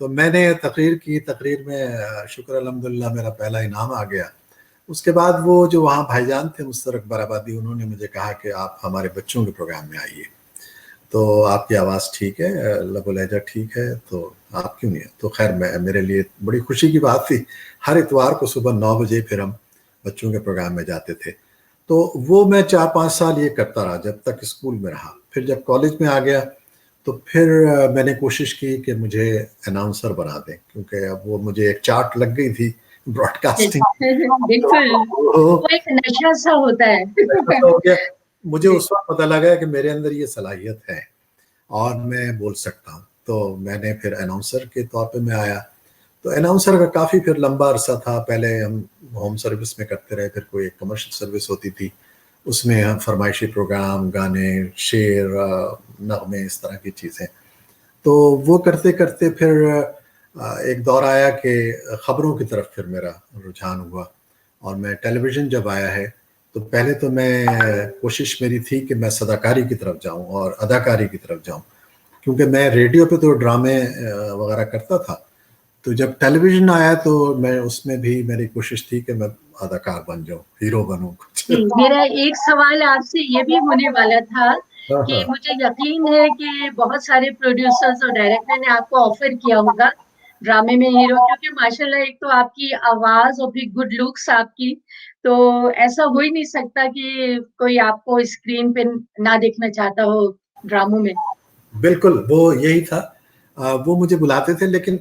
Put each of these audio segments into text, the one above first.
تو میں نے تقریر کی, تقریر میں شکر الحمدللہ میرا پہلا انعام آ گیا. اس کے بعد وہ جو وہاں بھائی جان تھے مستر اکبر آبادی, انہوں نے مجھے کہا کہ آپ ہمارے بچوں کے پروگرام میں آئیے, تو آپ کی آواز ٹھیک ہے, لب و لہجہ ٹھیک ہے, تو آپ کیوں نہیں ہے. تو خیر میرے لیے بڑی خوشی کی بات تھی. ہر اتوار کو صبح 9 بجے پھر ہم بچوں کے پروگرام میں جاتے تھے. تو وہ میں 4-5 سال یہ کرتا رہا جب تک اسکول میں رہا. پھر جب کالج میں آ گیا تو پھر میں نے کوشش کی کہ مجھے اناؤنسر بنا دیں, کیونکہ اب وہ مجھے ایک چارٹ لگ گئی تھی براڈ کاسٹنگ. بالکل, وہ ایک نشہ سا ہوتا ہے. مجھے اس وقت پتہ لگا کہ میرے اندر یہ صلاحیت ہے اور میں بول سکتا ہوں. تو میں نے پھر اناؤنسر کے طور پہ میں آیا. تو اناؤنسر کا کافی پھر لمبا عرصہ تھا. پہلے ہم ہوم سروس میں کرتے رہے, پھر کوئی ایک کمرشل سروس ہوتی تھی, اس میں ہم فرمائشی پروگرام, گانے, شعر, نغمے, اس طرح کی چیزیں. تو وہ کرتے کرتے پھر ایک دور آیا کہ خبروں کی طرف پھر میرا رجحان ہوا, اور میں ٹیلی ویژن جب آیا ہے تو پہلے تو میں کوشش میری تھی کہ میں صداکاری کی طرف جاؤں اور اداکاری کی طرف جاؤں, کیونکہ میں ریڈیو پہ تو ڈرامے وغیرہ کرتا تھا. تو جب ٹیلی ویژن آیا تو میں اس میں بھی میری کوشش تھی کہ میں اداکار بن جاؤں, ہیرو بنوں کچھ. میرا ایک سوال آپ سے یہ بھی ہونے والا تھا کہ مجھے یقین ہے کہ بہت سارے پروڈیوسرز اور ڈائریکٹر نے آپ کو آفر کیا ہوگا ڈرامے میں ہیرو, کیونکہ ماشاءاللہ ایک تو آپ کی آواز اور پھر گڈ لکس آپ کی, تو ایسا ہو ہی نہیں سکتا کہ کوئی آپ کو اسکرین پہ نہ دیکھنا چاہتا ہو ڈراموں میں. بالکل وہ یہی تھا. وہ مجھے بلاتے تھے, لیکن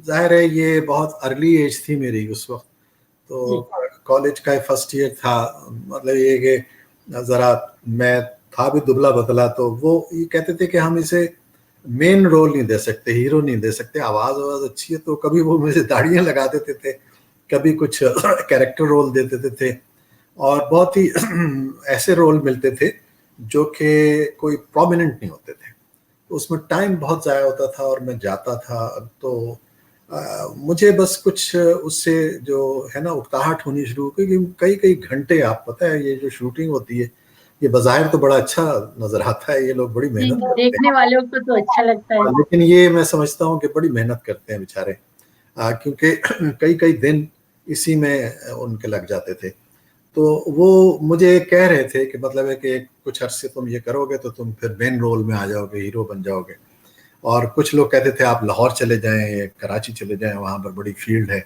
ظاہر ہے یہ بہت ارلی ایج تھی میری اس وقت. تو کالج کا فرسٹ ایئر تھا, مطلب یہ کہ ذرا میں تھا بھی دبلا پتلا, تو وہ یہ کہتے تھے کہ ہم اسے مین رول نہیں دے سکتے, ہیرو نہیں دے سکتے. آواز اچھی ہے. تو کبھی وہ مجھے داڑیاں لگا دیتے تھے, کبھی کچھ کیریکٹر رول دے دیتے تھے, اور بہت ہی ایسے رول ملتے تھے جو کہ کوئی پرومیننٹ نہیں ہوتے تھے. اس میں ٹائم بہت ضائع ہوتا تھا اور میں جاتا تھا. تو مجھے بس کچھ اس سے جو ہے نا اکتاہٹ ہونی شروع ہوئی, کہ کئی گھنٹے, آپ پتہ ہے یہ جو شوٹنگ ہوتی ہے یہ بظاہر تو بڑا اچھا نظر آتا ہے, یہ لوگ بڑی محنت کرتے ہیں, دیکھنے والوں کو تو اچھا لگتا ہے, لیکن یہ میں سمجھتا ہوں کہ بڑی محنت کرتے ہیں بیچارے, کیونکہ کئی دن اسی میں ان کے لگ جاتے تھے. تو وہ مجھے کہہ رہے تھے کہ مطلب ہے کہ کچھ عرصے تم یہ کرو گے تو تم پھر مین رول میں آ جاؤ گے, ہیرو بن جاؤ گے. اور کچھ لوگ کہتے تھے آپ لاہور چلے جائیں, کراچی چلے جائیں, وہاں پر بڑی فیلڈ ہے.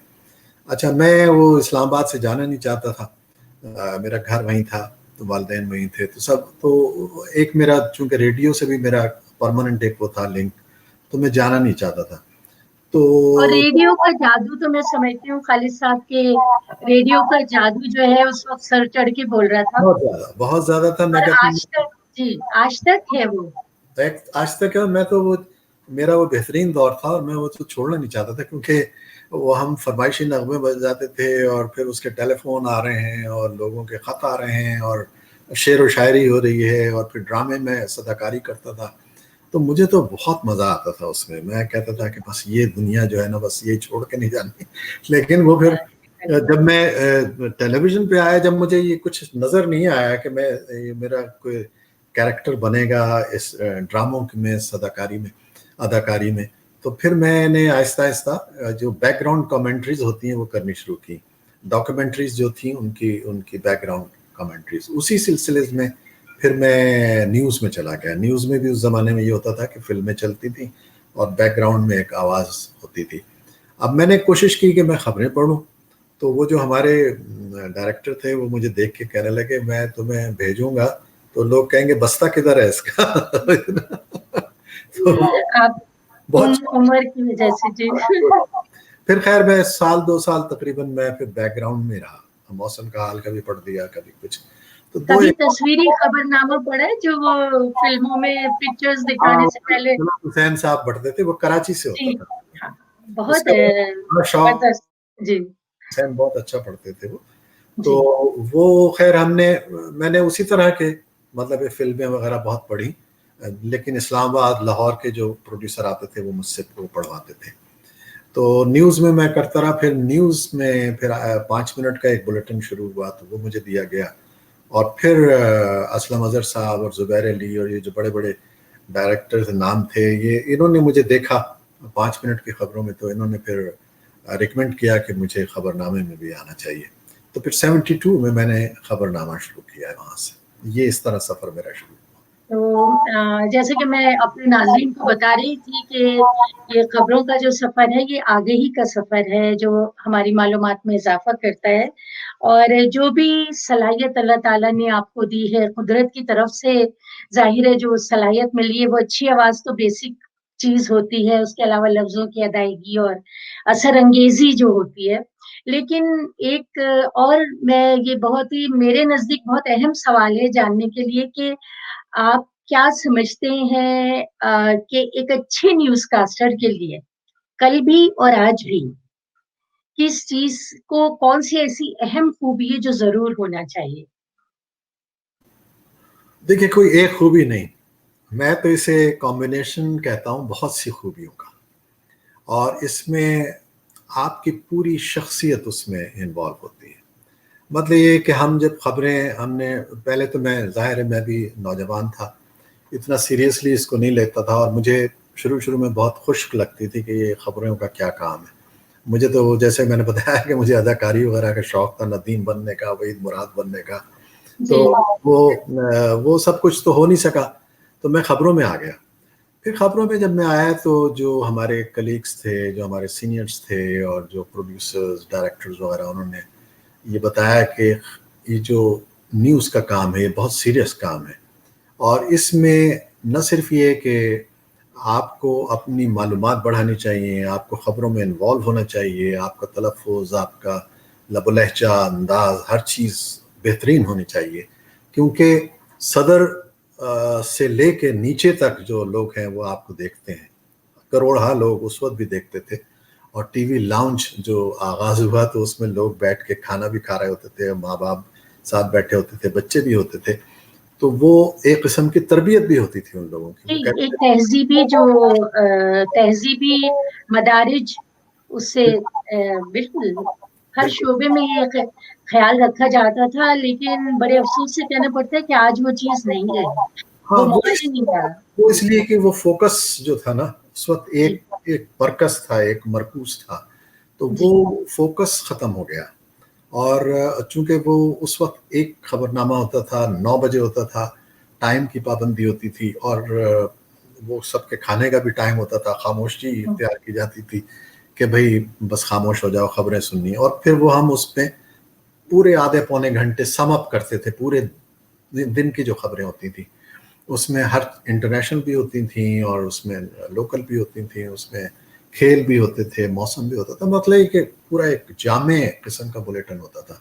اچھا, میں وہ اسلام آباد سے جانا نہیں چاہتا تھا, میرا گھر وہیں تھا, تو والدین وہیں تھے, تو سب. تو ایک میرا چونکہ ریڈیو سے بھی میرا پرماننٹ ایک وہ تھا لنک, تو میں جانا نہیں چاہتا تھا. تو اور ریڈیو کا جادو تو میں سمجھتی ہوں خالد صاحب کے, ریڈیو کا جادو جو ہے اس وقت سر چڑھ کے بول رہا تھا, بہت زیادہ تھا. میں اور کہتا آج تک, جی آج تک ہے وہ, آج تک ہے. میں تو وہ میرا وہ بہترین دور تھا, اور میں وہ تو چھوڑنا نہیں چاہتا تھا, کیونکہ وہ ہم فرمائشی نغمے بج جاتے تھے, اور پھر اس کے ٹیلی فون آ رہے ہیں, اور لوگوں کے خط آ رہے ہیں, اور شعر و شاعری ہو رہی ہے, اور پھر ڈرامے میں صداکاری کرتا تھا. تو مجھے تو بہت مزہ آتا تھا اس میں. میں کہتا تھا کہ بس یہ دنیا جو ہے نا, بس یہ چھوڑ کے نہیں جانی. لیکن وہ پھر جب میں ٹیلی ویژن پہ آیا, جب مجھے یہ کچھ نظر نہیں آیا کہ میں میرا کوئی کیریکٹر بنے گا اس ڈراموں میں, صداکاری میں, اداکاری میں, تو پھر میں نے آہستہ آہستہ جو بیک گراؤنڈ کامنٹریز ہوتی ہیں وہ کرنی شروع کی. ڈاکومنٹریز جو تھیں ان کی بیک گراؤنڈ کامنٹریز. اسی سلسلے میں پھر میں نیوز میں چلا گیا. نیوز میں بھی اس زمانے میں یہ ہوتا تھا کہ فلمیں چلتی تھیں اور بیک گراؤنڈ میں ایک آواز ہوتی تھی. اب میں نے کوشش کی کہ میں خبریں پڑھوں, تو وہ جو ہمارے ڈائریکٹر تھے وہ مجھے دیکھ کے کہنے لگے میں تمہیں بھیجوں گا تو لوگ کہیں گے بستہ کدھر ہے اس کا. آپ عمر کی وجہ سے, جی. پھر خیر میں 1-2 سال تقریباً میں پھر بیک گراؤنڈ میں رہا, موسم کا حال کبھی پڑھ دیا, کبھی کچھ. تو کبھی تصویری خبر نامہ پڑھا ہے جو وہ فلموں میں پکچرز دکھانے سے پہلے حسین صاحب پڑھتے تھے, وہ کراچی سے ہوتا تھا. ہاں, بہت شوق, جی, حسین بہت اچھا پڑھتے تھے وہ. تو وہ خیر میں نے اسی طرح کے مطلب فلمیں وغیرہ بہت پڑھی, لیکن اسلام آباد, لاہور کے جو پروڈیوسر آتے تھے وہ مجھ سے وہ پڑھواتے تھے. تو نیوز میں کرتا رہا. پھر نیوز میں پھر 5 منٹ کا ایک بلیٹن شروع ہوا, تو وہ مجھے دیا گیا. اور پھر اسلم اظہر صاحب اور زبیر علی اور یہ جو بڑے بڑے ڈائریکٹرز نام تھے, یہ انہوں نے مجھے دیکھا 5 منٹ کی خبروں میں، تو انہوں نے پھر ریکمینڈ کیا کہ مجھے خبر نامے میں بھی آنا چاہیے. تو پھر 72 میں نے خبر نامہ شروع کیا ہے وہاں سے. یہ اس طرح سفر میرا شروع. تو جیسے کہ میں اپنے ناظرین کو بتا رہی تھی کہ یہ خبروں کا جو سفر ہے یہ آگہی کا سفر ہے جو ہماری معلومات میں اضافہ کرتا ہے، اور جو بھی صلاحیت اللہ تعالیٰ نے آپ کو دی ہے قدرت کی طرف سے، ظاہر ہے جو صلاحیت ملی ہے وہ اچھی آواز تو بیسک چیز ہوتی ہے، اس کے علاوہ لفظوں کی ادائیگی اور اثر انگیزی جو ہوتی ہے. لیکن ایک اور میں یہ بہت ہی میرے نزدیک بہت اہم سوال ہے جاننے کے لیے کہ آپ کیا سمجھتے ہیں کہ ایک اچھے نیوز کاسٹر کے لیے کل بھی اور آج بھی کس چیز کو، کون سی ایسی اہم خوبی ہے جو ضرور ہونا چاہیے؟ دیکھیے کوئی ایک خوبی نہیں، میں تو اسے کمبینیشن کہتا ہوں بہت سی خوبیوں کا، اور اس میں آپ کی پوری شخصیت اس میں انوالو ہوتی ہے. مطلب یہ کہ ہم جب خبریں ہم نے پہلے، تو میں ظاہر ہے میں بھی نوجوان تھا، اتنا سیریسلی اس کو نہیں لیتا تھا، اور مجھے شروع میں بہت خشک لگتی تھی کہ یہ خبروں کا کیا کام ہے. مجھے تو جیسے میں نے بتایا کہ مجھے اداکاری وغیرہ کا شوق تھا، ندیم بننے کا، وحید مراد بننے کا، تو وہ سب کچھ تو ہو نہیں سکا، تو میں خبروں میں آ گیا. پھر خبروں میں جب میں آیا تو جو ہمارے کلیگس تھے، جو ہمارے سینئرز تھے، اور جو پروڈیوسرز، ڈائریکٹرز وغیرہ، انہوں نے یہ بتایا کہ یہ جو نیوز کا کام ہے یہ بہت سیریس کام ہے، اور اس میں نہ صرف یہ کہ آپ کو اپنی معلومات بڑھانی چاہیے، آپ کو خبروں میں انوالو ہونا چاہیے، آپ کا تلفظ، آپ کا لب و لہجہ، انداز، ہر چیز بہترین ہونی چاہیے، کیونکہ صدر سے لے کے نیچے تک جو لوگ ہیں وہ آپ کو دیکھتے ہیں. کروڑہا لوگ اس وقت بھی دیکھتے تھے، اور ٹی وی لاؤنج جو آغاز ہوا تو اس میں لوگ بیٹھ کے کھانا بھی کھا رہے ہوتے تھے، ماں باپ ساتھ بیٹھے ہوتے تھے، بچے بھی ہوتے تھے، تو وہ ایک قسم کی تربیت بھی ہوتی تھی ان لوگوں کی. ایک تہذیبی جو تہذیبی مدارج اس سے بالکل ہر شعبے میں یہ خیال رکھا جاتا تھا، لیکن بڑے افسوس سے کہنا پڑتا ہے کہ آج وہ چیز نہیں رہی، ہاں، وہ ماحول ہی نہیں رہا. وہ اس لیے کہ وہ فوکس جو تھا نا اس وقت ایک مرکز تھا، ایک مرکوز تھا، تو وہ فوکس ختم ہو گیا. اور چونکہ وہ اس وقت ایک خبر نامہ ہوتا تھا، 9 بجے ہوتا تھا، ٹائم کی پابندی ہوتی تھی، اور وہ سب کے کھانے کا بھی ٹائم ہوتا تھا، خاموشی اختیار کی جاتی تھی کہ بھئی بس خاموش ہو جاؤ، خبریں سننی. اور پھر وہ ہم اس میں پورے آدھے پونے گھنٹے سم اپ کرتے تھے پورے دن کی جو خبریں ہوتی تھیں. اس میں ہر انٹرنیشنل بھی ہوتی تھیں، اور اس میں لوکل بھی ہوتی تھیں، اس میں کھیل بھی ہوتے تھے، موسم بھی ہوتا تھا، مطلب کہ پورا ایک جامع قسم کا بلیٹن ہوتا تھا.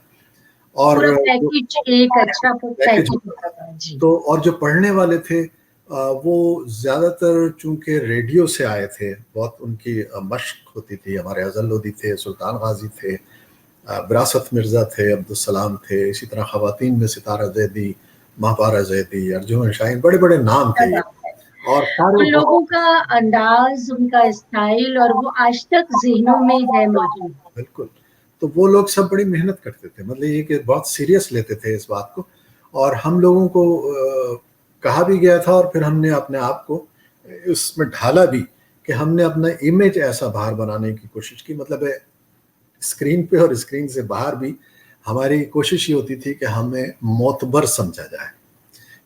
اور پیکیج ایک اچھا پیکیج ہوتا تھا. تو اور جو پڑھنے والے تھے وہ زیادہ تر چونکہ ریڈیو سے آئے تھے، بہت ان کی مشق ہوتی تھی. ہمارے اظہر لودھی تھے، سلطان غازی تھے، وراثت مرزا تھے، عبدالسلام تھے، اسی طرح خواتین میں ستارہ زیدی، مہپارہ زیدی، ارجمن شاہین، بڑے بڑے نام تھے یہ. اور ان لوگوں کا انداز، ان کا اسٹائل، اور وہ آج تک ذہنوں میں ہے موجود. بالکل. تو وہ لوگ سب بڑی محنت کرتے تھے، مطلب یہ کہ بہت سیریس لیتے تھے اس بات کو، اور ہم لوگوں کو کہا بھی گیا تھا، اور پھر ہم نے اپنے آپ کو اس میں ڈھالا بھی کہ ہم نے اپنا امیج ایسا باہر بنانے کی کوشش کی. مطلب اسکرین پہ اور اسکرین سے باہر بھی ہماری کوشش یہ ہوتی تھی کہ ہمیں معتبر سمجھا جائے،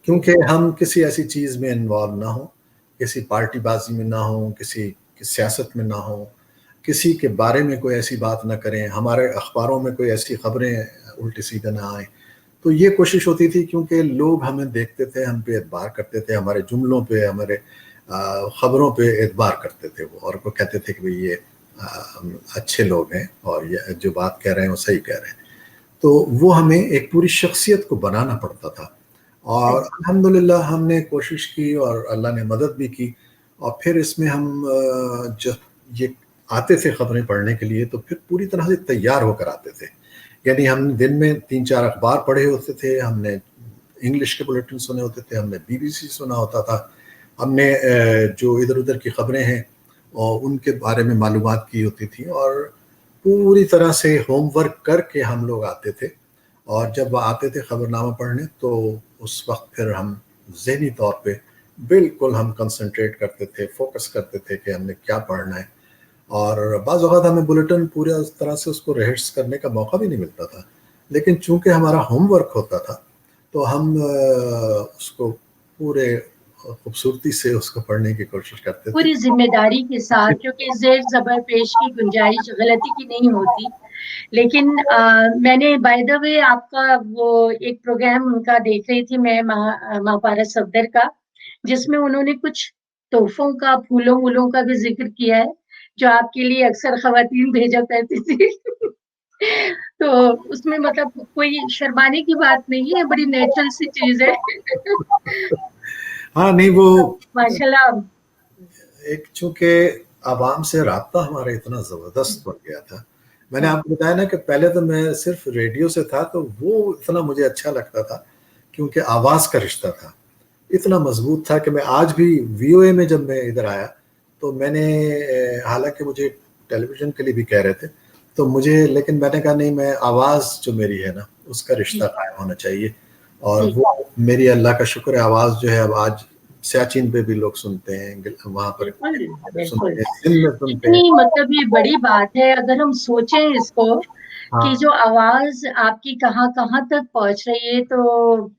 کیونکہ ہم کسی ایسی چیز میں انوالو نہ ہوں، کسی پارٹی بازی میں نہ ہوں، کسی سیاست میں نہ ہوں، کسی کے بارے میں کوئی ایسی بات نہ کریں، ہمارے اخباروں میں کوئی ایسی خبریں الٹی سیدھے نہ آئیں. تو یہ کوشش ہوتی تھی، کیونکہ لوگ ہمیں دیکھتے تھے، ہم پہ اعتبار کرتے تھے، ہمارے جملوں پہ، ہمارے خبروں پہ اعتبار کرتے تھے، اور وہ کہتے تھے کہ یہ اچھے لوگ ہیں، اور یہ جو بات کہہ رہے ہیں وہ صحیح کہہ رہے ہیں. تو وہ ہمیں ایک پوری شخصیت کو بنانا پڑتا تھا، اور الحمدللہ ہم نے کوشش کی، اور اللہ نے مدد بھی کی. اور پھر اس میں ہم جب یہ آتے تھے خبریں پڑھنے کے لیے تو پھر پوری طرح سے تیار ہو کر آتے تھے. یعنی ہم دن میں 3-4 اخبار پڑھے ہوتے تھے، ہم نے انگلش کے بلیٹن سنے ہوتے تھے، ہم نے BBC سنا ہوتا تھا، ہم نے جو ادھر ادھر کی خبریں ہیں اور ان کے بارے میں معلومات کی ہوتی تھی، اور پوری طرح سے ہوم ورک کر کے ہم لوگ آتے تھے. اور جب وہ آتے تھے خبر نامہ پڑھنے تو اس وقت پھر ہم ذہنی طور پہ بالکل ہم کنسنٹریٹ کرتے تھے, فوکس کرتے تھے کہ ہم نے کیا پڑھنا ہے, اور بعض اوقات ہمیں بلیٹن پورا اس طرح سے اس کو ریہرس کرنے کا موقع بھی نہیں ملتا تھا, لیکن چونکہ ہمارا ہوم ورک ہوتا تھا تو ہم اس کو پورے خوبصورتی سے اس کو پڑھنے کی کوشش کرتے تھے. پوری ذمہ داری کے ساتھ, کیونکہ زیر زبر پیش کی گنجائش غلطی کی نہیں ہوتی. لیکن میں نے بائی دا وے آپ کا وہ ایک پروگرام ان کا دیکھ رہی تھی میں, مہاپارت صفدر کا, جس میں انہوں نے کچھ تحفوں کا, پھولوں وولوں کا بھی ذکر کیا ہے جو آپ کے لیے اکثر خواتین بھیجا کرتی تھی. تو اس میں مطلب کوئی شرمانے کی بات نہیں ہے, بڑی نیچرل سی چیز ہے. ہاں نہیں, وہ ماشاء اللہ. ایک چونکہ عوام سے رابطہ ہمارا اتنا زبردست بن گیا تھا. میں نے آپ کو بتایا نا کہ پہلے تو میں صرف ریڈیو سے تھا, تو وہ اتنا مجھے اچھا لگتا تھا کیونکہ آواز کا رشتہ تھا, اتنا مضبوط تھا کہ میں آج بھی وی او اے میں جب میں ادھر آیا تو میں نے, حالانکہ مجھے ٹیلی ویژن کے لیے بھی کہہ رہے تھے تو مجھے, لیکن میں نے کہا نہیں, میں آواز جو میری ہے نا اس کا رشتہ قائم ہونا چاہیے. اور وہ میری اللہ کا شکر ہے آواز جو ہے اب آج سیاچین پہ بھی لوگ سنتے ہیں, وہاں پر بالکل. دن میں سنتے ہیں. اتنی مطلب یہ بڑی بات ہے اگر ہم سوچیں اس کو کہ جو آواز آپ کی کہاں کہاں تک پہنچ رہی ہے, تو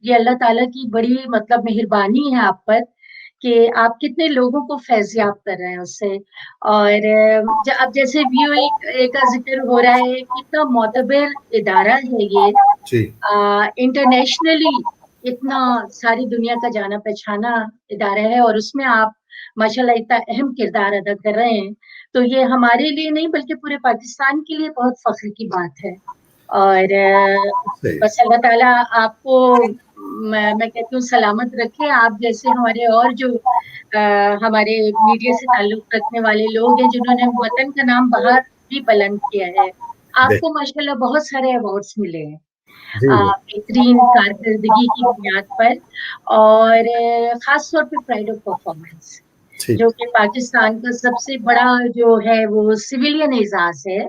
یہ اللہ تعالیٰ کی بڑی مطلب مہربانی ہے آپ پر کہ آپ کتنے لوگوں کو فیضیاب کر رہے ہیں اس سے. اور اب جیسے وی او اے کا ذکر ہو رہا ہے, کتنا معتبر ادارہ ہے یہ, انٹرنیشنلی اتنا ساری دنیا کا جانا پہچانا ادارہ ہے, اور اس میں آپ ماشاءاللہ اتنا اہم کردار ادا کر رہے ہیں. تو یہ ہمارے لیے نہیں بلکہ پورے پاکستان کے لیے بہت فخر کی بات ہے. اور بس اللہ تعالیٰ آپ کو میں کہتی ہوں سلامت رکھے. آپ جیسے ہمارے اور جو ہمارے میڈیا سے تعلق رکھنے والے لوگ ہیں جنہوں نے وطن کا نام باہر بھی بلند کیا ہے, آپ کو ماشاءاللہ بہت سارے ایوارڈس ملے ہیں بہترین کارکردگی کی بنیاد پر, اور خاص طور پہ پرائڈ آف پرفارمنس, جو کہ پاکستان کا سب سے بڑا جو ہے وہ سویلین اعزاز ہے,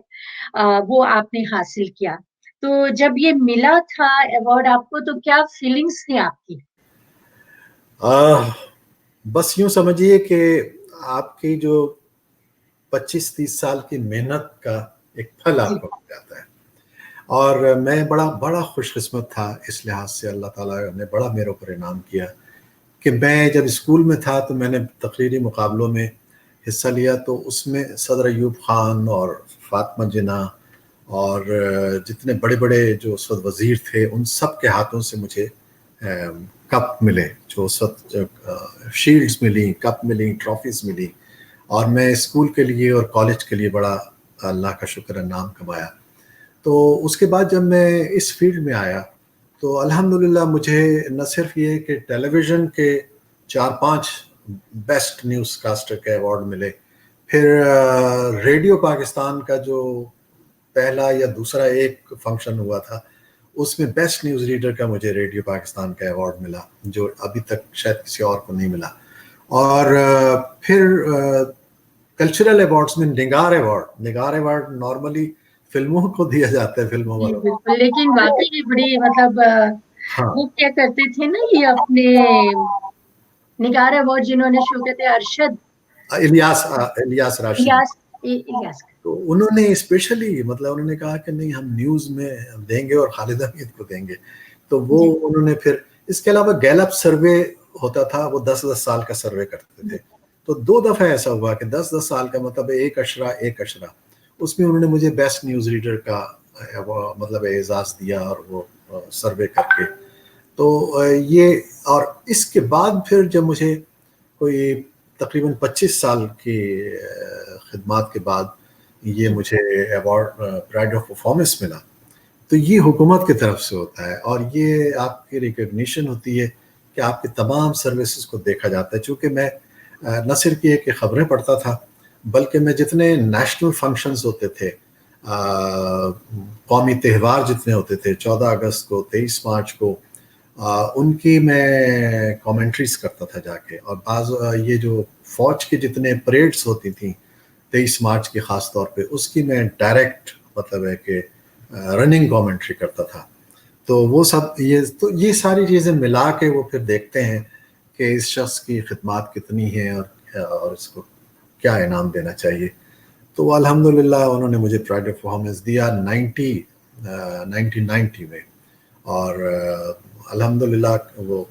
وہ آپ نے حاصل کیا. تو جب یہ ملا تھا ایوارڈ آپ کو تو کیا فیلنگس تھی آپ کی؟ بس یوں سمجھیے کہ آپ کی جو 25-30 سال کی محنت کا ایک پھل آپ کو مل جاتا ہے. اور میں بڑا خوش قسمت تھا اس لحاظ سے, اللہ تعالیٰ نے بڑا میرے اوپر انعام کیا کہ میں جب اسکول میں تھا تو میں نے تقریری مقابلوں میں حصہ لیا, تو اس میں صدر ایوب خان اور فاطمہ جناح اور جتنے بڑے بڑے جو اس وقت وزیر تھے ان سب کے ہاتھوں سے مجھے کپ ملے, جو اس وقت شیلڈز ملی, کپ ملی, ٹرافیز ملی, اور میں اسکول کے لیے اور کالج کے لیے بڑا اللہ کا شکر ہے نام کمایا. تو اس کے بعد جب میں اس فیلڈ میں آیا تو الحمدللہ مجھے نہ صرف یہ کہ ٹیلی ویژن کے 4-5 بیسٹ نیوز کاسٹر کے ایوارڈ ملے, پھر ریڈیو پاکستان کا جو پہلا یا دوسرا ایک فنکشن ہوا تھا اس میں بیسٹ نیوز ریڈر کا مجھے ریڈیو پاکستان کا ایوارڈ ملا, جو ابھی تک شاید کسی اور کو نہیں ملا. اور پھر کلچرل ایوارڈز میں نگار ایوارڈ نارملی فلموں کو دیا جاتا ہے, فلموں والوں کو, لیکن واقعی بڑی مطلب وہ کیا کرتے تھے نا, یہ اپنے نگار ایوارڈ جنہوں نے شو کہتے ہیں ارشد الیاس راشد, الیاس, تو انہوں نے اسپیشلی مطلب انہوں نے کہا کہ نہیں ہم نیوز میں دیں گے اور خالد حمید کو دیں گے. تو وہ انہوں نے پھر اس کے علاوہ گیلپ سروے ہوتا تھا, وہ 10 سال کا سروے کرتے تھے, تو 2 دفعہ ایسا ہوا کہ 10 سال کا مطلب ایک اشرہ, اس میں انہوں نے مجھے بیسٹ نیوز ریڈر کا مطلب اعزاز دیا, اور وہ سروے کر کے. تو یہ, اور اس کے بعد پھر جب مجھے کوئی تقریباً 25 سال کی خدمات کے بعد یہ مجھے ایوارڈ پرائڈ آف پرفارمنس ملا, تو یہ حکومت کی طرف سے ہوتا ہے, اور یہ آپ کی ریکگنیشن ہوتی ہے کہ آپ کی تمام سروسز کو دیکھا جاتا ہے. چونکہ میں نہ صرف یہ کہ خبریں پڑھتا تھا بلکہ میں جتنے نیشنل فنکشنز ہوتے تھے, قومی تہوار جتنے ہوتے تھے 14 اگست کو, 23 مارچ کو, ان کی میں کامنٹریز کرتا تھا جا کے. اور بعض یہ جو فوج کی جتنے پریڈز ہوتی تھیں 23 مارچ کی خاص طور پہ, اس کی میں ڈائریکٹ مطلب ہے کہ رننگ کامنٹری کرتا تھا. تو وہ سب یہ ساری چیزیں ملا کے وہ پھر دیکھتے ہیں کہ اس شخص کی خدمات کتنی ہیں اور اس کو کیا انعام دینا چاہیے. تو الحمدللہ انہوں نے مجھے پرائڈ آف پرفارمنس دیا 1990 میں, اور الحمدللہ وہ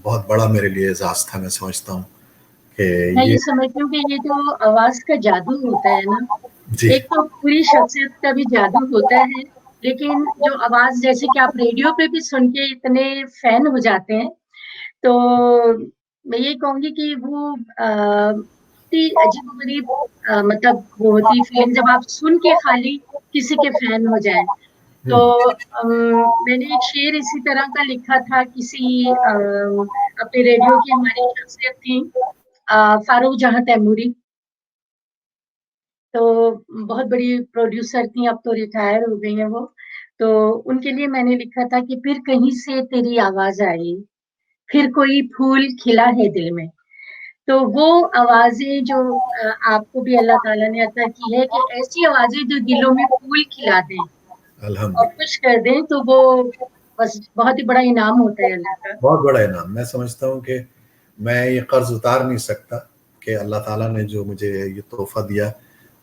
بہت بڑا میرے لیے اعزاز تھا. میں سمجھتا ہوں کہ میں یہ سمجھتی ہوں کہ یہ جو آواز کا جادو ہوتا ہے نا, جی ایک تو پوری شخصیت کا بھی جادو ہوتا ہے, لیکن جو آواز جیسے کہ آپ ریڈیو پہ بھی سن کے اتنے فین ہو جاتے ہیں, تو میں یہ کہوں گی کہ وہ عجیب و غریب مطلب وہ ہوتی فیلنگ جب آپ سن کے خالی کسی کے فین ہو جائیں. تو میں نے ایک شعر اسی طرح کا لکھا تھا, کسی اپنے ریڈیو کی ہماری شخصیت تھی فاروق جہاں تیموری, تو بہت بڑی پروڈیوسر تھیں, اب تو ریٹائر ہو گئی ہیں وہ. تو ان کے لیے میں نے لکھا تھا کہ پھر کہیں سے تیری آواز آئی, پھر کوئی پھول کھلا ہے دل میں. تو وہ آوازیں جو آپ کو بھی اللہ تعالیٰ نے عطا کی ہے, کہ ایسی آوازیں جو دلوں میں پھول کھلا دیں اور خوش کر دیں, تو وہ بس بہت ہی بڑا انعام ہوتا ہے اللہ کا. بہت بڑا انعام. میں سمجھتا ہوں کہ میں یہ قرض اتار نہیں سکتا کہ اللہ تعالیٰ نے جو مجھے یہ تحفہ دیا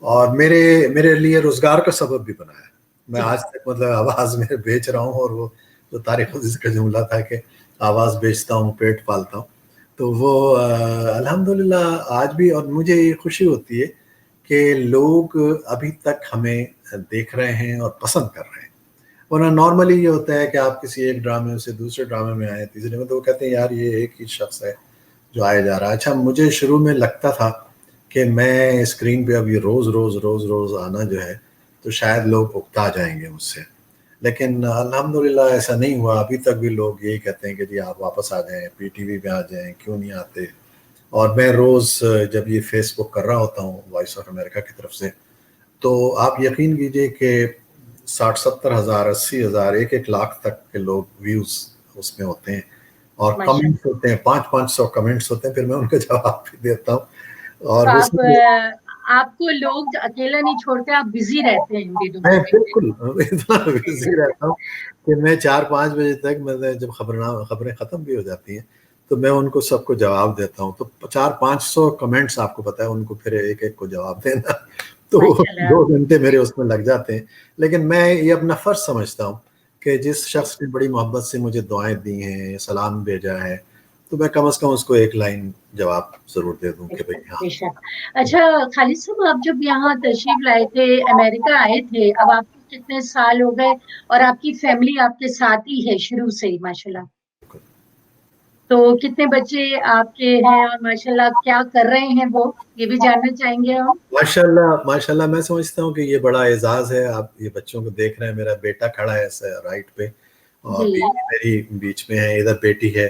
اور میرے لیے روزگار کا سبب بھی بنایا. میں آج تک مطلب آواز میں بیچ رہا ہوں, اور وہ جو تاریخ عزیز کا جملہ تھا کہ آواز بیچتا ہوں پیٹ پالتا ہوں, تو وہ الحمدللہ آج بھی. اور مجھے یہ خوشی ہوتی ہے کہ لوگ ابھی تک ہمیں دیکھ رہے ہیں اور پسند کر رہے ہیں. ورنہ نارملی یہ ہوتا ہے کہ آپ کسی ایک ڈرامے سے دوسرے ڈرامے میں آئے, تیسرے میں, تو وہ کہتے ہیں یار یہ ایک ہی شخص ہے جو آیا جا رہا ہے. اچھا, مجھے شروع میں لگتا تھا کہ میں اسکرین پہ اب یہ روز آنا جو ہے تو شاید لوگ اکتا جائیں گے مجھ سے, لیکن الحمدللہ ایسا نہیں ہوا. ابھی تک بھی لوگ یہی کہتے ہیں کہ جی آپ واپس آ جائیں, پی ٹی وی پہ آ جائیں, کیوں نہیں آتے. اور میں روز جب یہ فیس بک کر رہا ہوتا ہوں وائس آف امریکہ کی طرف سے, تو آپ یقین کیجئے کہ 60-70 ہزار 80 ہزار 1 لاکھ تک کے لوگ ویوز اس میں ہوتے ہیں, اور کمنٹس ہوتے ہیں 500 کمنٹس ہوتے ہیں. پھر میں ان کا جواب بھی دیتا ہوں. اور آپ کو لوگ اکیلا نہیں چھوڑتے, آپ بزی رہتے ہیں. میں بالکل اتنا بزی رہتا ہوں کہ میں 4-5 بجے تک, میں جب خبریں ختم بھی ہو جاتی ہیں تو میں ان کو سب کو جواب دیتا ہوں. تو 400-500 کمنٹس آپ کو پتا ہے, ان کو پھر ایک کو جواب دینا, تو 2 گھنٹے میرے اس میں لگ جاتے ہیں. لیکن میں یہ اپنا فرض سمجھتا ہوں کہ جس شخص نے بڑی محبت سے مجھے دعائیں دی ہیں, سلام بھیجا ہے, تو میں کم از کم اس کو 1 لائن جواب ضرور دے دوں کہ بھائی ہاں. اچھا خالد صاحب, آپ جب یہاں تشریف لائے تھے, امریکہ آئے تھے, اب آپ کو کتنے سال ہو گئے, اور آپ کی فیملی آپ کے ساتھ ہی ہے شروع سے ہی ماشاءاللہ, تو کتنے بچے آپ کے ہیں, اور ماشاءاللہ کیا کر رہے ہیں وہ, یہ بھی جاننا چاہیں گے ہم. ماشاءاللہ میں سمجھتا ہوں کہ یہ بڑا اعزاز ہے. آپ یہ بچوں کو دیکھ رہے ہیں, میرا بیٹا کھڑا ہے رائٹ پہ, اور میری بیچ میں ہے, ادھر بیٹی ہے,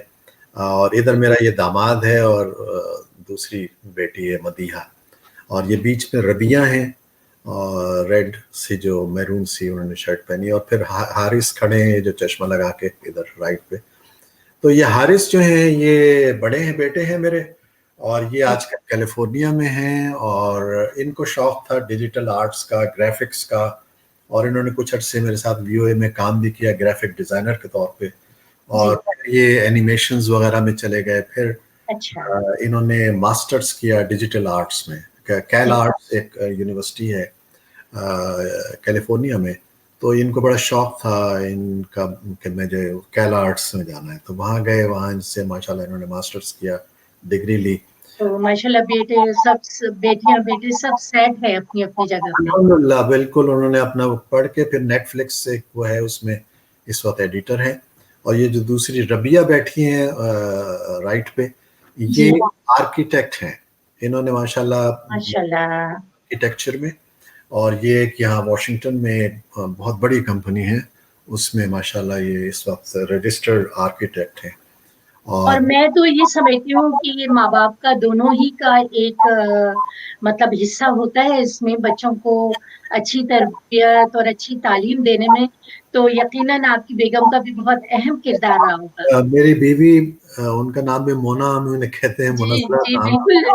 اور ادھر میرا یہ داماد ہے, اور دوسری بیٹی ہے مدیحہ, اور یہ بیچ میں ربیہ ہیں, اور ریڈ سی جو میرون سی انہوں نے شرٹ پہنی, اور پھر حارث کھڑے ہیں جو چشمہ لگا کے ادھر رائٹ پہ. تو یہ حارث جو ہیں یہ بڑے ہیں, بیٹے ہیں میرے, اور یہ آج کل کیلیفورنیا میں ہیں, اور ان کو شوق تھا ڈیجیٹل آرٹس کا, گرافکس کا, اور انہوں نے کچھ عرصے میرے ساتھ وی او اے میں کام بھی کیا گرافک ڈیزائنر کے طور پہ, اور یہ اینیمیشنز وغیرہ میں چلے گئے. پھر انہوں نے ماسٹرز کیا ڈیجیٹل آرٹس میں, کیل آرٹس ایک یونیورسٹی ہے کیلیفورنیا میں, تو ان کو بڑا شوق تھا ان کا کہ میں جو کیل آرٹس میں جانا ہے, تو وہاں گئے, وہاں ان سے ماشاءاللہ انہوں نے ماسٹرز کیا, ڈگری لی. تو ماشاءاللہ بیٹیاں بیٹے سب سیٹ ہے اپنی اپنی جگہ پہ. الحمدللہ بالکل. انہوں نے اپنا پڑھ کے پھر نیٹ فلکس سے وہ ہے اس میں اس وقت ایڈیٹر ہیں. اور یہ جو دوسری ربیہ بیٹھی ہیں رائٹ پہ, یہ آرکیٹیکٹ ہیں. انہوں نے ماشاءاللہ آرکیٹیکچر میں, اور یہ ایک یہاں واشنگٹن میں بہت بڑی کمپنی ہے, اس میں ماشاءاللہ یہ اس وقت رجسٹرڈ آرکیٹیکٹ ہیں. اور میں تو یہ سمجھتی ہوں کہ یہ ماں باپ کا دونوں ہی کا ایک مطلب حصہ ہوتا ہے اس میں, بچوں کو اچھی تربیت اور اچھی تعلیم دینے میں. تو یقیناً آپ کی بیگم کا بھی بہت اہم کردار رہا ہوگا. میری بیوی, ان کا نام بھی مونا, ہم انہیں کہتے ہیں منزلہ. جی بالکل,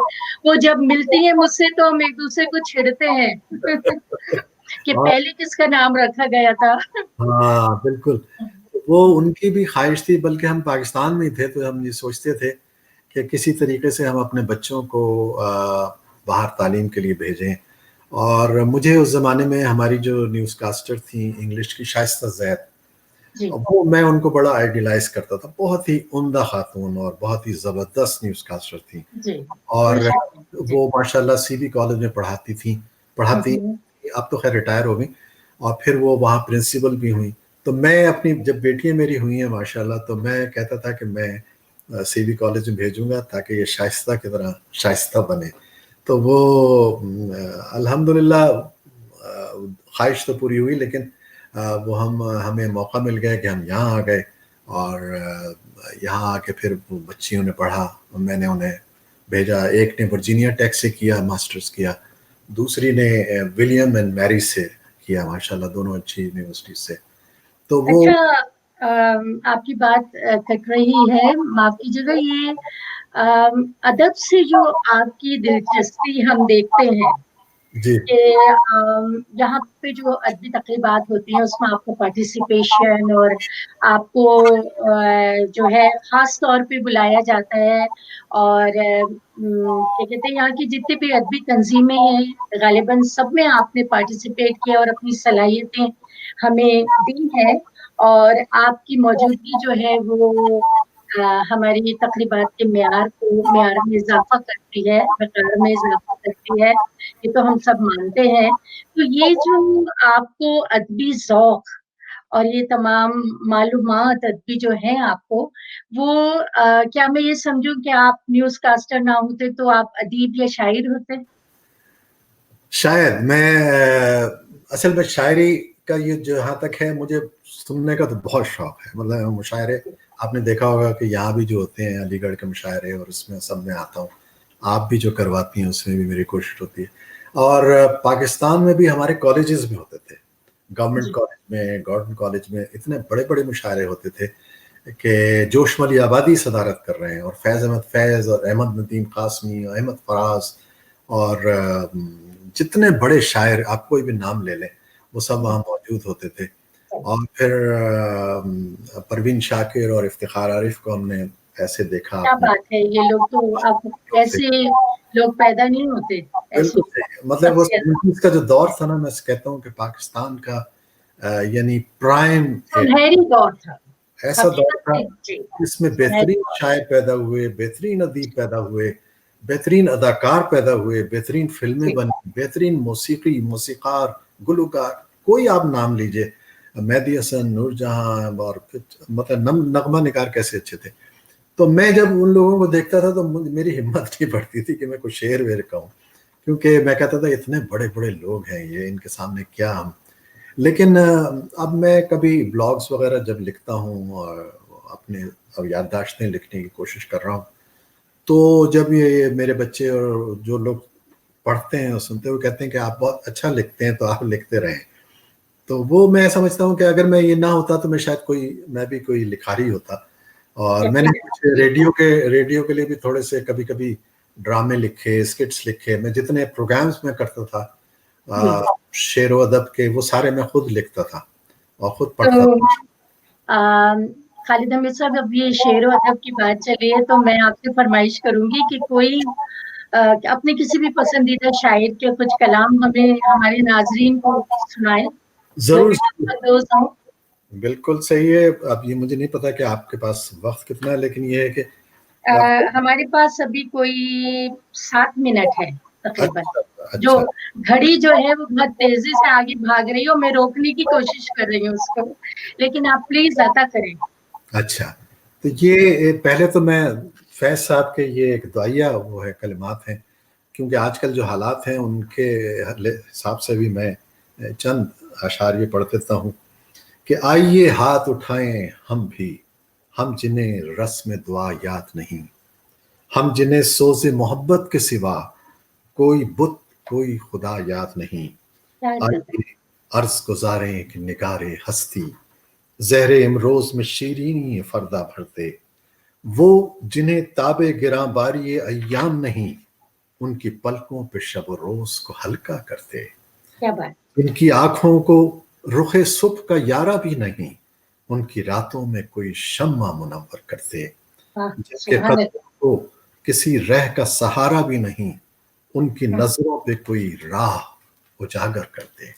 وہ جب ملتی ہیں مجھ سے تو ہم ایک دوسرے کو چھیڑتے ہیں کہ پہلے کس کا نام رکھا گیا تھا. ہاں بالکل, وہ ان کی بھی خواہش تھی, بلکہ ہم پاکستان میں تھے تو ہم یہ سوچتے تھے کہ کسی طریقے سے ہم اپنے بچوں کو باہر تعلیم کے لیے بھیجیں. اور مجھے اس زمانے میں ہماری جو نیوز کاسٹر تھیں انگلش کی، شائستہ زید، جی وہ میں ان کو بڑا آئیڈیلائز کرتا تھا. بہت ہی عمدہ خاتون اور بہت ہی زبردست نیوز کاسٹر تھیں. جی اور جی. وہ ماشاءاللہ سی بی کالج میں پڑھاتی اب تو خیر ریٹائر ہو گئی، اور پھر وہ وہاں پرنسپل بھی ہوئی. تو میں اپنی جب بیٹیاں میری ہوئی ہیں ماشاءاللہ، تو میں کہتا تھا کہ میں سی بی کالج میں بھیجوں گا تاکہ یہ شائستہ کی طرح شائستہ بنے. تو وہ الحمدللہ خواہش تو پوری ہوئی، لیکن وہ ہمیں موقع مل گیا کہ ہم یہاں آ گئے. اور یہاں آ کے پھر بچیوں نے پڑھا، میں نے انہیں بھیجا. ایک نے ورجینیا ٹیک سے کیا، ماسٹرز کیا، دوسری نے ولیم اینڈ میری سے کیا، ماشاءاللہ دونوں اچھی یونیورسٹی سے. تو وہ اچھا، آپ کی بات کٹ رہی ہے، معاف کیجیے گا. یہ ادب سے جو آپ کی دلچسپی ہم دیکھتے ہیں جی کہ یہاں پہ جو ادبی تقریبات ہوتی ہیں اس میں آپ کا پارٹیسپیشن، اور آپ کو جو ہے خاص طور پہ بلایا جاتا ہے. اور کیا کہتے ہیں، یہاں کی جتنی بھی ادبی تنظیمیں ہیں غالباً سب میں آپ نے پارٹیسپیٹ کیا اور اپنی صلاحیتیں ہمیں دی ہے. اور آپ کی موجودگی جو ہے وہ ہماری تقریبات کے معیار میں اضافہ کرتی ہے، مقدار میں اضافہ کرتی ہے. یہ تو ہم سب مانتے ہیں. تو یہ جو آپ کو ادبی ذوق اور یہ تمام معلومات ادبی جو ہیں آپ کو، وہ کیا میں یہ سمجھوں کہ آپ نیوز کاسٹر نہ ہوتے تو آپ ادیب یا شاعر ہوتے؟ شاید میں اصل میں شاعری کا یہ جہاں تک ہے، مجھے سننے کا تو بہت شوق ہے. مطلب مشاعرے آپ نے دیکھا ہوگا کہ یہاں بھی جو ہوتے ہیں علی گڑھ کے مشاعرے، اور اس میں سب میں آتا ہوں. آپ بھی جو کرواتی ہیں اس میں بھی میری کوشش ہوتی ہے. اور پاکستان میں بھی ہمارے کالجز میں ہوتے تھے، گورنمنٹ کالج میں، گورنمنٹ کالج میں اتنے بڑے بڑے مشاعرے ہوتے تھے کہ جوش ملی آبادی صدارت کر رہے ہیں، اور فیض احمد فیض اور احمد ندیم قاسمی، احمد فراز، اور جتنے بڑے شاعر آپ کوئی بھی نام لے لیں وہ سب وہاں موجود ہوتے تھے. اور پھر پروین شاکر اور افتخار عارف کو ہم نے ایسے دیکھا. کیا بات ہے، یہ لوگ تو اب ایسے لوگ پیدا نہیں ہوتے. بالکل صحیح. مطلب وہ 70s کا جو دور تھا نا، میں کہتا ہوں کہ پاکستان کا یعنی پرائم سنہری دور تھا، ایسا دور تھا جس میں بہترین شاعر پیدا ہوئے، بہترین ادیب پیدا ہوئے، بہترین اداکار پیدا ہوئے، بہترین فلمیں بنی، بہترین موسیقار، گلوکار، کوئی آپ نام لیجئے، مہدی حسن، نور جہاں، اور مطلب نغمہ نگار کیسے اچھے تھے. تو میں جب ان لوگوں کو دیکھتا تھا تو میری ہمت نہیں بڑھتی تھی کہ میں کوئی شعر ویر کہوں، کیونکہ میں کہتا تھا اتنے بڑے بڑے لوگ ہیں یہ، ان کے سامنے کیا ہم. لیکن اب میں کبھی بلاگز وغیرہ جب لکھتا ہوں اور اپنے اب یادداشتیں لکھنے کی کوشش کر رہا ہوں، تو جب یہ میرے بچے اور جو لوگ پڑھتے ہیں اور سنتے ہیں وہ کہتے ہیں کہ آپ بہت اچھا لکھتے ہیں، تو آپ لکھتے رہیں. تو وہ میں سمجھتا ہوں کہ اگر میں یہ نہ ہوتا تو میں بھی کوئی لکھاری ہوتا. اور میں نے کچھ ریڈیو کے لیے بھی تھوڑے سے کبھی کبھی ڈرامے لکھے، اسکٹس لکھے. میں جتنے پروگرامز میں کرتا تھا شعر و ادب کے، وہ سارے میں خود لکھتا تھا اور خود پڑھتا تھا. خالد حمید صاحب، اب یہ شعر و ادب کی بات چلی ہے تو میں آپ سے فرمائش کروں گی کہ کوئی اپنے کسی بھی پسندیدہ شاعر کے کچھ کلام ہمیں ہمارے ناظرین کو سنائیں. ضرور. بالکل صحیح ہے. اب یہ مجھے نہیں پتا کہ آپ کے پاس وقت کتنا ہے، لیکن یہ ہے کہ ہمارے پاس ابھی کوئی 7 منٹ ہے تقریباً. جو اچھا گھڑی جو ہے وہ بہت تیزی سے آگے بھاگ رہی ہے اور میں روکنے کی کوشش کر رہی ہوں اس کو، لیکن آپ پلیز عطا کریں. اچھا، تو یہ پہلے تو میں فیض صاحب کے یہ ایک دعائیہ وہ ہے کلمات ہیں، کیونکہ آج کل جو حالات ہیں ان کے حساب سے بھی میں چند اشعار یہ پڑھ دیتا ہوں کہ آئیے ہاتھ اٹھائیں ہم بھی، ہم جنہیں رسم دعا یاد نہیں، ہم جنہیں سوز محبت کے سوا کوئی بت کوئی خدا یاد نہیں. آئیے عرض گزاریں کہ نگار ہستی، زہر امروز میں شیرینی فردا بھرتے، وہ جنہیں تاب گراں باری ایام نہیں، ان کی پلکوں پہ شب و روز کو ہلکا کرتے. کیا بات. ان کی آنکھوں کو رخ صبح کا یارہ بھی نہیں، ان کی راتوں میں کوئی شمع منور کرتے، جن کے قدموں کو کسی رہ کا سہارا بھی نہیں، ان کی نظروں پہ کوئی راہ اجاگر کرتے.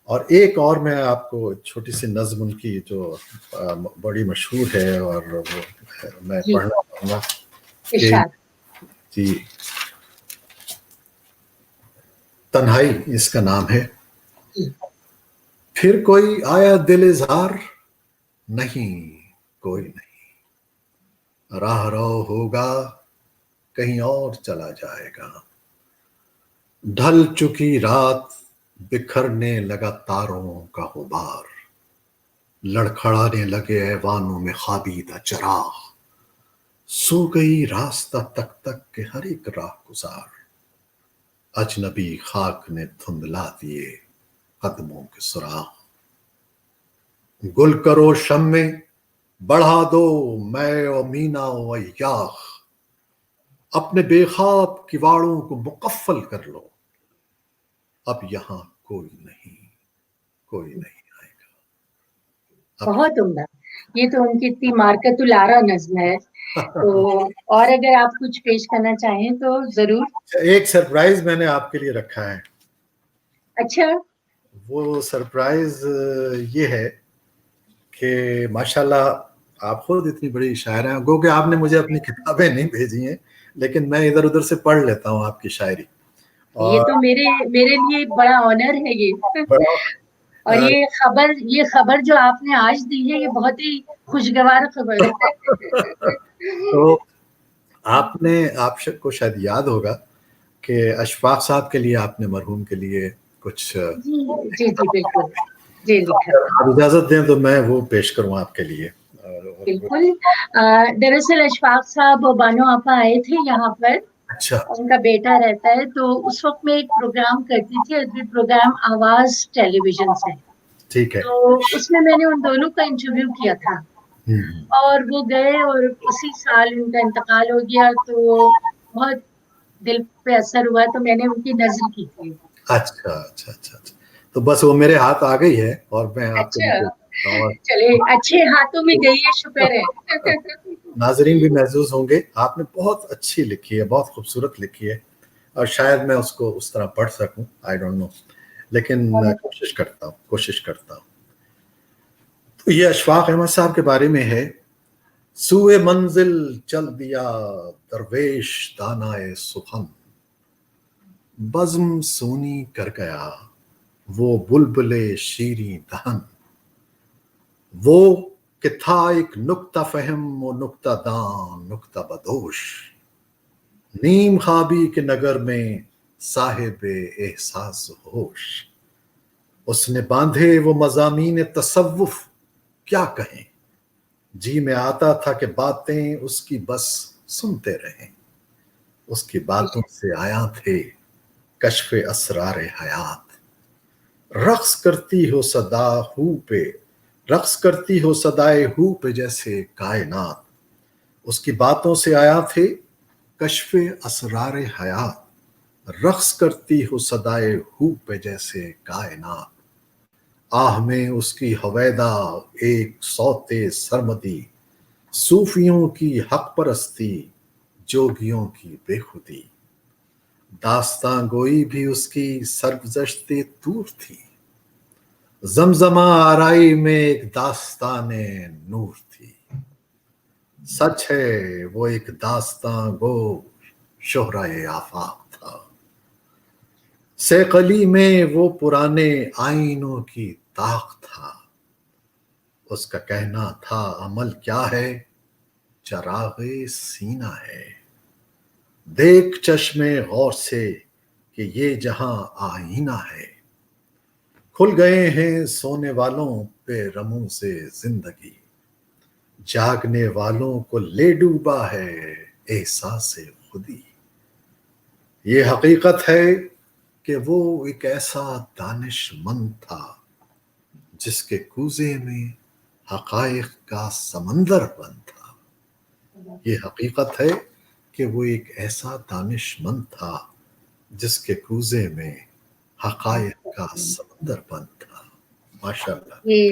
اور ایک اور میں آپ کو چھوٹی سی نظم ان کی جو بڑی مشہور ہے اور وہ میں جی پڑھنا چاہوں گا کہ ارشاد. جی تنہائی اس کا نام ہے. جی پھر کوئی آیا دل اظہار، نہیں کوئی نہیں، راہ رو ہوگا کہیں اور چلا جائے گا. ڈھل چکی رات، بکھرنے لگا تاروں کا غبار، لڑکھڑانے لگے ایوانوں میں خوابیدہ چراغ. سو گئی راستہ تک تک کے ہر ایک راہ گزار، اجنبی خاک نے دھندلا دیے قدموں کے سراغ. گل کرو شمع، بڑھا دو میں و مینا و یاغ، اپنے بے خواب کواڑوں کو مقفل کر لو، اب یہاں کوئی نہیں، کوئی نہیں آئے گا. اب بہت عمدہ. یہ تو ان کی اتنی مارکت الارا نظم ہے. تو اور اگر آپ کچھ پیش کرنا چاہیں تو ضرور. ایک سرپرائز میں نے آپ کے لیے رکھا ہے. اچھا. وہ سرپرائز یہ ہے کہ ماشاءاللہ آپ خود اتنی بڑی شاعر ہیں، گو کہ آپ نے مجھے اپنی کتابیں نہیں بھیجی ہیں، لیکن میں ادھر ادھر سے پڑھ لیتا ہوں آپ کی شاعری. یہ اور تو میرے لیے بڑا آنر ہے یہ. بڑا اور یہ خبر جو آپ نے آج دی ہے، یہ بہت ہی خوشگوار خبر ہے. تو آپ کو شاید یاد ہوگا کہ اشفاق صاحب کے لیے آپ نے مرحوم کے لیے کچھ جی جی جی بالکل. جی لکھا تھا. آپ اجازت دیں تو میں وہ پیش کروں آپ کے لیے. بالکل. دراصل اشفاق صاحب اور بانو آپا آئے تھے یہاں پر، اچھا ان کا بیٹا رہتا ہے، تو اس وقت میں ایک پروگرام کرتی تھی، ادبی پروگرام آواز ٹیلی ویژن سے. ٹھیک ہے. تو اس میں نے ان دونوں کا انٹرویو کیا تھا، اور وہ گئے اور اسی سال ان کا انتقال ہو گیا. تو بہت دل پہ اثر ہوا، تو میں نے ان کی نظر کی تھی. اچھا اچھا اچھا اچھا. تو بس وہ میرے ہاتھ آ گئی ہے اور میں آپ کو اچھا دیتا ہوں. چلے، اچھے ہاتھوں میں گئی ہے، شکر ہے. ناظرین بھی محظوظ ہوں گے. آپ نے بہت اچھی لکھی ہے، بہت خوبصورت لکھی ہے، اور شاید میں اس کو اس طرح پڑھ سکوں، آئی ڈونٹ نو، لیکن کوشش کرتا ہوں. تو یہ اشفاق احمد صاحب کے بارے میں ہے. سوئے منزل چل دیا درویش دانائے سخن، بزم سونی کر گیا وہ بلبل شیریں دہن. وہ کہ تھا ایک نکتہ فہم و نکتہ دان نکتہ بدوش، نیم خوابی کے نگر میں صاحب احساس ہوش. اس نے باندھے وہ مضامین تصوف، کیا کہیں، جی میں آتا تھا کہ باتیں اس کی بس سنتے رہیں. اس کی باتوں سے آیا تھے کشف اسرار حیات. رقص کرتی ہو صدا ہو پہ، رقص کرتی ہو صدائے ہو پہ جیسے کائنات. اس کی باتوں سے آیا تھے کشف اسرار حیات. رقص کرتی ہو صدائے ہو پہ جیسے کائنات. آہ میں اس کی ہویدا ایک صوت سرمدی، صوفیوں کی حق پرستی جوگیوں کی بے خودی. داستاں گوئی بھی اس کی سرگزشت طور تھی، زمزمہ آرائی میں ایک داستان نور تھی. سچ ہے وہ ایک داستاں گو شہرائے آفاق تھا، سیقلی میں وہ پرانے آئینوں کی طاق تھا. اس کا کہنا تھا عمل کیا ہے، چراغ سینہ ہے. دیکھ چشمے غور سے کہ یہ جہاں آئینہ ہے. کھل گئے ہیں سونے والوں پہ رموں سے زندگی، جاگنے والوں کو لے ڈوبا ہے احساس خودی. یہ حقیقت ہے کہ وہ ایک ایسا دانش مند تھا جس کے کوزے میں حقائق کا سمندر بند تھا. یہ حقیقت ہے کہ وہ ایک ایسا دانش مند تھا جس کے کوزے میں حقائق کا سمندر بند تھا. ماشاء اللہ. یہ